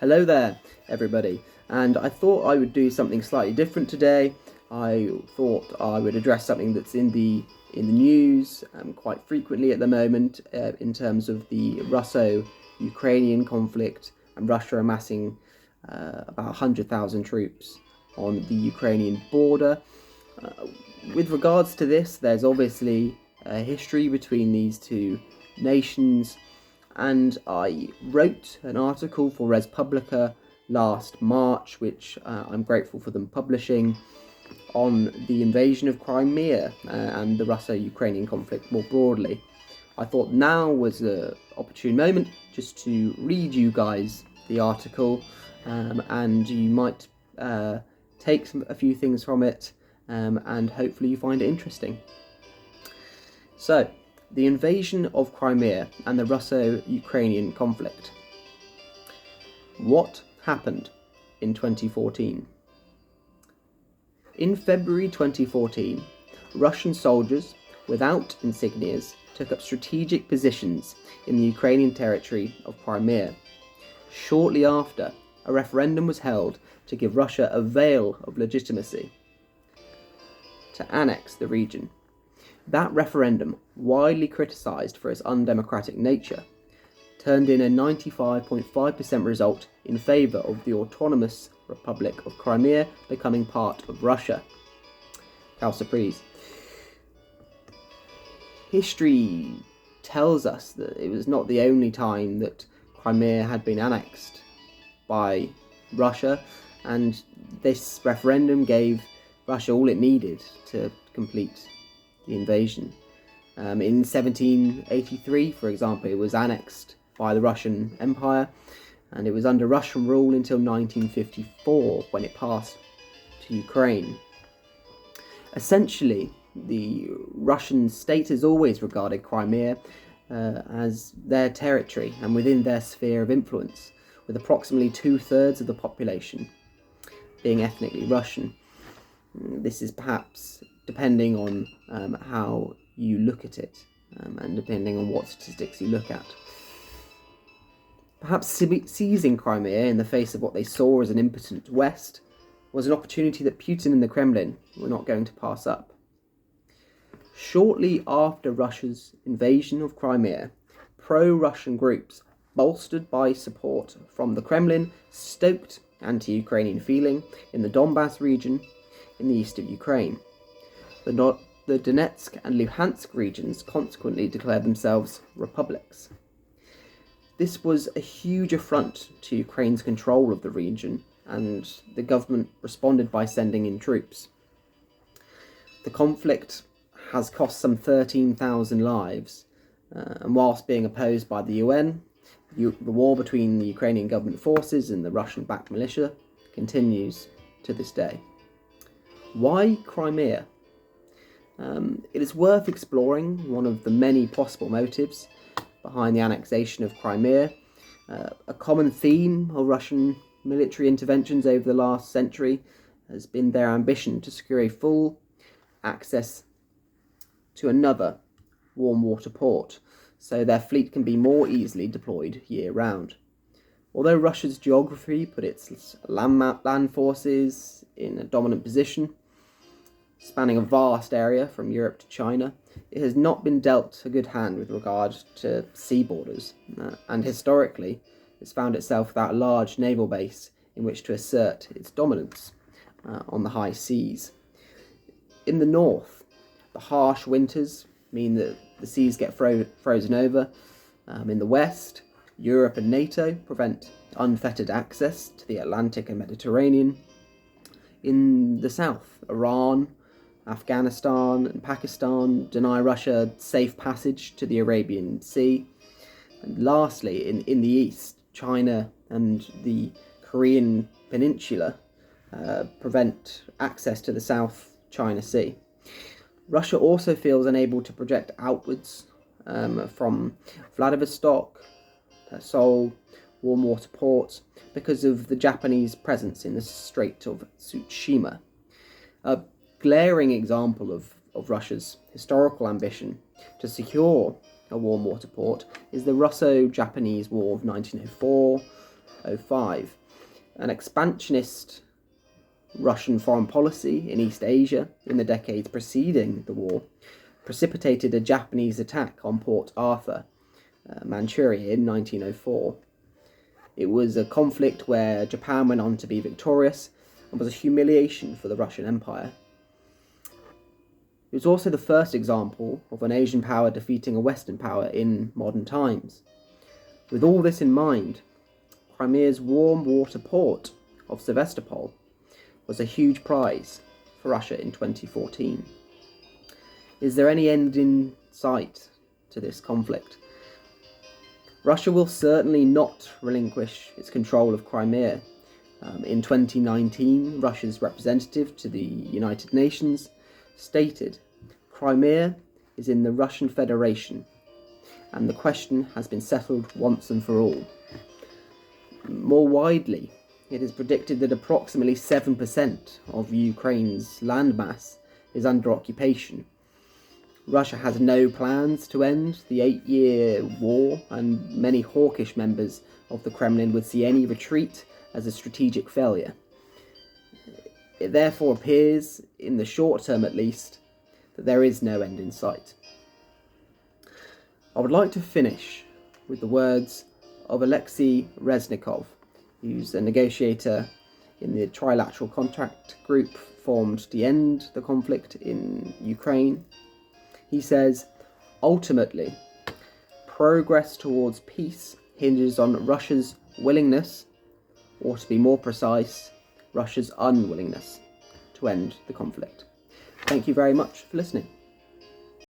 Hello there, everybody, and I thought I would do something slightly different today. I thought I would address something that's in the news quite frequently at the moment in terms of the Russo-Ukrainian conflict and Russia amassing about 100,000 troops on the Ukrainian border. With regards to this, there's obviously a history between these two nations, and I wrote an article for Res Publica last March, which I'm grateful for them publishing, on the invasion of Crimea and the Russo-Ukrainian conflict more broadly. I thought now was an opportune moment just to read you guys the article, and you might take a few things from it, and hopefully you find it interesting. So, the invasion of Crimea and the Russo-Ukrainian conflict. What happened in 2014? In February 2014, Russian soldiers without insignias took up strategic positions in the Ukrainian territory of Crimea. Shortly after, a referendum was held to give Russia a veil of legitimacy to annex the region. That referendum, widely criticised for its undemocratic nature, turned in a 95.5% result in favour of the autonomous Republic of Crimea becoming part of Russia. Quelle surprise. History tells us that it was not the only time that Crimea had been annexed by Russia, and this referendum gave Russia all it needed to complete the invasion. In 1783, for example, it was annexed by the Russian Empire, and it was under Russian rule until 1954 when it passed to Ukraine. Essentially, the Russian state has always regarded Crimea as their territory and within their sphere of influence, with approximately 2/3 of the population being ethnically Russian. This is perhaps depending on how you look at it, and depending on what statistics you look at. Perhaps seizing Crimea in the face of what they saw as an impotent West was an opportunity that Putin and the Kremlin were not going to pass up. Shortly after Russia's invasion of Crimea, pro-Russian groups, bolstered by support from the Kremlin, stoked anti-Ukrainian feeling in the Donbass region in the east of Ukraine. The Donetsk and Luhansk regions consequently declared themselves republics. This was a huge affront to Ukraine's control of the region, and the government responded by sending in troops. The conflict has cost some 13,000 lives, and whilst being opposed by the UN, the war between the Ukrainian government forces and the Russian-backed militia continues to this day. Why Crimea? It is worth exploring one of the many possible motives behind the annexation of Crimea. A common theme of Russian military interventions over the last century has been their ambition to secure a full access to another warm water port, so their fleet can be more easily deployed year-round. Although Russia's geography put its land forces in a dominant position, spanning a vast area from Europe to China, it has not been dealt a good hand with regard to sea borders, and historically it's found itself without a large naval base in which to assert its dominance on the high seas. In the north, the harsh winters mean that the seas get frozen over. In the west, Europe and NATO prevent unfettered access to the Atlantic and Mediterranean. In the south, Iran, Afghanistan and Pakistan deny Russia safe passage to the Arabian Sea. And lastly, in the east, China and the Korean Peninsula prevent access to the South China Sea. Russia also feels unable to project outwards from Vladivostok, Seoul, warm water ports, because of the Japanese presence in the Strait of Tsushima. A glaring example of Russia's historical ambition to secure a warm water port is the Russo-Japanese War of 1904, 1905. An expansionist Russian foreign policy in East Asia in the decades preceding the war precipitated a Japanese attack on Port Arthur, Manchuria, in 1904. It was a conflict where Japan went on to be victorious and was a humiliation for the Russian Empire. It was also the first example of an Asian power defeating a Western power in modern times. With all this in mind, Crimea's warm water port of Sevastopol was a huge prize for Russia in 2014. Is there any end in sight to this conflict? Russia will certainly not relinquish its control of Crimea. In 2019, Russia's representative to the United Nations stated, "Crimea is in the Russian Federation, and the question has been settled once and for all." More widely, it is predicted that approximately 7% of Ukraine's landmass is under occupation. Russia has no plans to end the 8-year war, and many hawkish members of the Kremlin would see any retreat as a strategic failure. It therefore appears, in the short term at least, that there is no end in sight. I would like to finish with the words of Alexei Reznikov, who's a negotiator in the trilateral contact group formed to end the conflict in Ukraine. He says, "Ultimately, progress towards peace hinges on Russia's willingness, or to be more precise, Russia's unwillingness, to end the conflict." Thank you very much for listening.